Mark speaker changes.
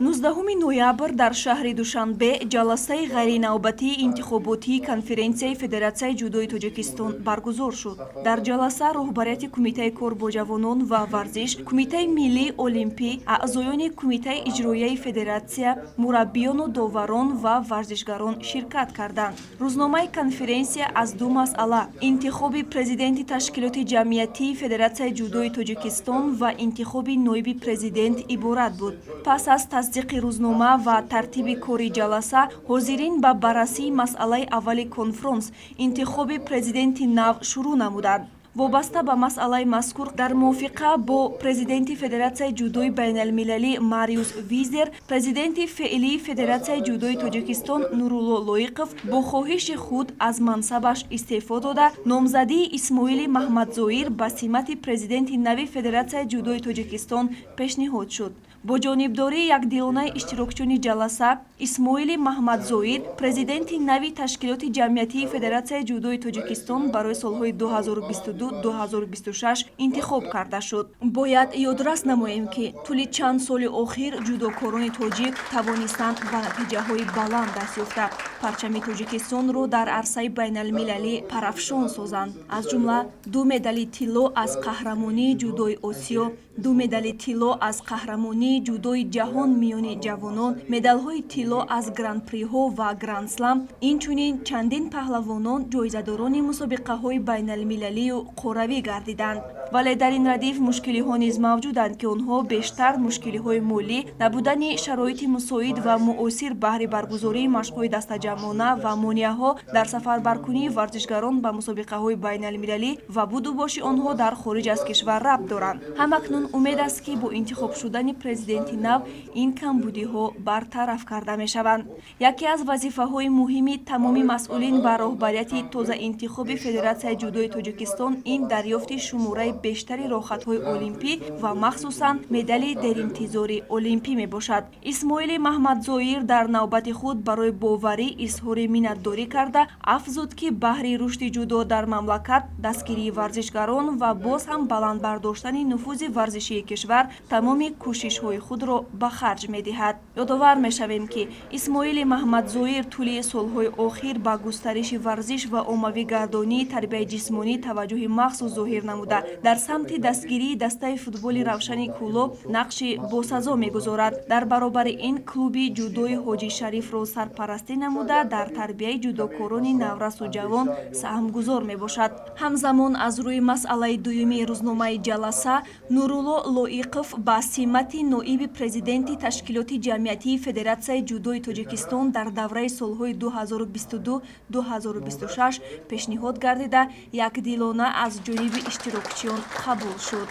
Speaker 1: 19 ноябр дар шаҳри Душанбе ҷаласаи ғайринавбатии интихоботии конференсияи Федератсияи ҷудои Тоҷикистон баргузор шуд. Дар ҷаласа роҳбарияти Кумитаи кор бо ҷавонон ва варзиш, Кумитаи миллии олимпӣ, аъзоёни Кумитаи иҷроияи Федератсия, мураббиёну доварон ва варзишгарон ширкат карданд. Рӯзномаи конференсия аз ду масъала – интихоби президенти ташкилоти ҷамъиятии Федератсияи ҷудои Тоҷикистон ва интихоби ноиби президент иборат буд. Пас аз тасдиқи рӯзнома ва тартиби кори ҷаласа, ҳозирин ба баррасии масъалаи аввали конфронс интихоби президенти нав шурӯъ намуданд. Вобаста ба масъалаи мазкур дар мувофиқа бо президенти Федератсияи ҷудои байналмилалӣ Мариус Визер, президенти феълии Федератсияи ҷудои Тоҷикистон Нурулло Лоиқов бо хоҳиши худ аз мансабаш истеъфо дода, номзадии Исмоили Маҳмадзоир ба симати президенти нави Федератсияи ҷудои Тоҷикистон пешниҳод шуд. Бо ҷонибдории яхдилонаи иштирокчиёни ҷаласа, Исмоили Маҳмадзоир президенти нави ташкилоти ҷамъиятии Федератсияи ҷудои Тоҷикистон барои солҳои 2022-2026 интихоб карда шуд. Бояд ёдрас намоем, ки тӯли чанд соли охир ҷудокорони тоҷик тавонистанд ба натиҷаҳои баланд даст ёфта парчами Тоҷикистонро дар арсаи байналмилалӣ парафшон созанд. Аз ҷумла 2 медали тилло аз қаҳрамонии ҷудои Осиё, 2 медали тилло аз қаҳрамонии ҷудои ҷаҳон миёни ҷавонон, медалҳои тилло аз гран-приҳо ва гранд-слам, инчунин чандин паҳлавонон ҷоизадорони мусобиқаҳои байналмилалию қоравӣ гардиданд. Вале дар ин радиф мушкилиҳо низ мавҷуданд, ки онҳо бештар мушкилиҳои молӣ, набудани шароити мусоид ва муосир баҳри баргузории машқҳои дастаҷамъона ва монеаҳо дар сафарбаркунии варзишгарон ба мусобиқаҳои байналмилалӣ ва будубоши онҳо дар хориҷ аз кишвар рабт доранд. Ҳамакнун умед аст, ки бо интихоб шудани президенти нав ин камбудиҳо бартараф карда мешаванд. Яке аз вазифаҳои муҳими тамоми масъулин ва роҳбарияти тозаинтихоби Федератсияи ҷудои Тоҷикистон ин дарёфти шумораи бештари рохатҳои олимпӣ ва махсусан медали деринтизори олимпӣ мебошад. Исмоили Маҳмадзоир дар навбати худ барои боварӣ изҳори миннатдорӣ карда, афзуд, ки баҳри рушди ҷудо дар мамлакат, дастгирии варзишгарон ва боз ҳам баландбардоштани нуфузи варзишии кишвар тамоми кӯшишҳои худро ба харҷ медиҳад. Ёдовар мешавем, ки Исмоили Маҳмадзоир тӯли солҳои охир ба густариши варзиш ва оммавигардонии тарбияи ҷисмонӣ таваҷҷӯҳи махсус зоҳир намуда, дар самти дастгирии дастаи футболи Равшани Кӯло нақши босазо мегузорад. Дар баробари ин, клуби ҷудои Ҳоҷи Шарифро сарпарастӣ намуда, дар тарбияи ҷудокорони наврасу ҷавон саҳмгузор мебошад. Ҳамзамон аз рӯи масъалаи дуюми рӯзномаи ҷаласа, Нурулло Лоиқов ба симати ноиби президенти ташкилоти ҷамъиятии Федератсияи ҷудои Тоҷикистон дар давраи солҳои 2022-2026 пешниҳод гардида, якдилона аз ҷониби иштирокчиён қабул шуд.